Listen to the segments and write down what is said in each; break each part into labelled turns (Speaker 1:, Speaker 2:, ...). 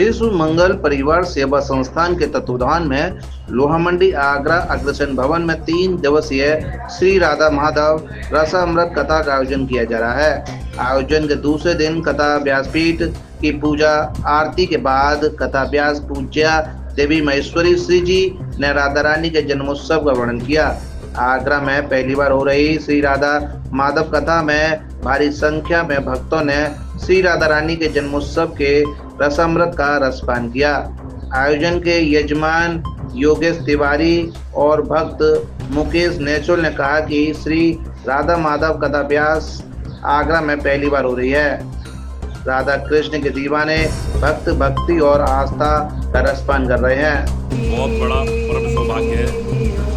Speaker 1: विश्व मंगल परिवार सेवा संस्थान के तत्वाधान में लोहा मंडी आगरा अग्रसेन भवन में 3 दिवसीय श्री राधा माधव रसामृत कथा का आयोजन किया जा रहा है। आयोजन के दूसरे दिन कथा व्यासपीठ की पूजा आरती के बाद कथा व्यास पूज्या देवी महेश्वरी श्री जी ने राधा रानी के जन्मोत्सव का वर्णन किया। आगरा में पहली बार हो रही श्री राधा माधव कथा में भारी संख्या में भक्तों ने श्री राधा रानी के जन्मोत्सव के रसामृत का रसपान किया। आयोजन के यजमान योगेश तिवारी और भक्त मुकेश नेचुल ने कहा कि श्री राधा माधव कथा व्यास आगरा में पहली बार हो रही है। राधा कृष्ण के दीवाने भक्त भक्ति और आस्था का रसपान कर रहे हैं।
Speaker 2: बहुत बड़ा परम सौभाग्य है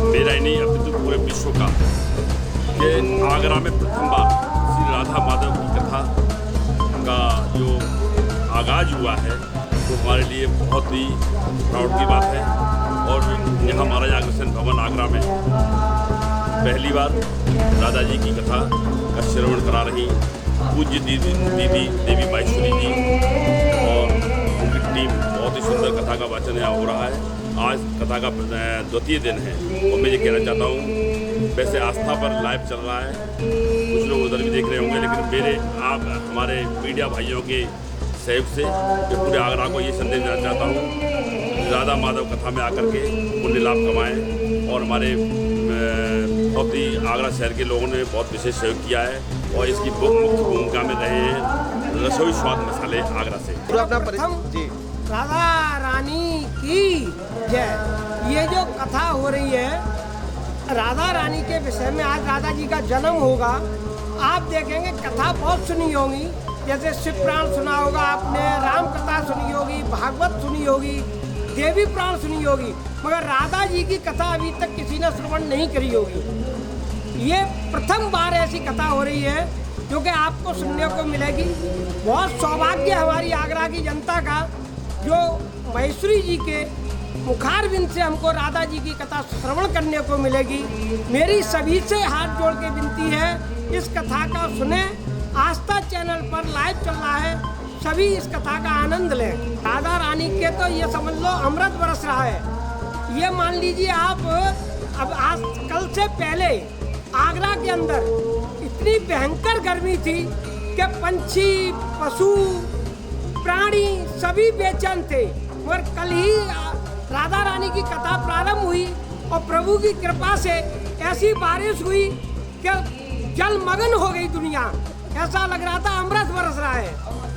Speaker 2: मेरा ही नहीं अपितु पूरे विश्व का कि आगरा में प्रथम बार श्री राधा माधव की कथा का जो आगाज हुआ है तो हमारे लिए बहुत ही प्राउड की बात है। और यहाँ महाराजा अग्रसेन भवन आगरा में पहली बार राधा जी की कथा का श्रवण करा रही पूज्य दीदी देवी महेश्वरी जी और उनकी टीम बहुत ही सुंदर कथा का वाचन यहाँ हो रहा है। आज कथा का द्वितीय दिन है और मैं ये कहना चाहता हूँ वैसे आस्था पर लाइव चल रहा है, कुछ लोग उधर भी देख रहे होंगे, लेकिन हमारे मीडिया भाइयों के सहयोग से मैं पूरे आगरा को ये संदेश देना चाहता हूँ राधा माधव कथा में आकर के पुण्य लाभ कमाएँ। और हमारे बहुत ही आगरा शहर के लोगों ने बहुत विशेष सहयोग किया है और इसकी मुख्य भूमिका में रहे हैं रसोई स्वाद मसाले आगरा से।
Speaker 3: जी राधा रानी की जय। ये जो कथा हो रही है राधा रानी के विषय में, आज राधा जी का जन्म होगा। आप देखेंगे कथा बहुत सुनी होगी, जैसे शिव पुराण सुना होगा आपने, राम कथा सुनी होगी, भागवत सुनी होगी, देवी पुराण सुनी होगी, मगर राधा जी की कथा अभी तक किसी ने श्रवण नहीं करी होगी। ये प्रथम बार ऐसी कथा हो रही है जो कि आपको सुनने को मिलेगी। बहुत सौभाग्य हमारी आगरा की जनता का जो महेश्वरी जी के मुखारबिंद से हमको राधा जी की कथा श्रवण करने को मिलेगी। मेरी सभी से हाथ जोड़ के विनती है इस कथा का सुने। आस्था चैनल पर लाइव चल रहा है, सभी इस कथा का आनंद लें। राधा रानी के तो ये समझ लो अमृत बरस रहा है। ये मान लीजिए आप अब आज कल से पहले आगरा के अंदर इतनी भयंकर गर्मी थी कि पंछी पशु प्राणी सभी बेचैन थे, मगर कल ही राधा रानी की कथा प्रारंभ हुई और प्रभु की कृपा से ऐसी बारिश हुई कि जलमग्न हो गई दुनिया। ऐसा लग रहा था अमृत बरस रहा है।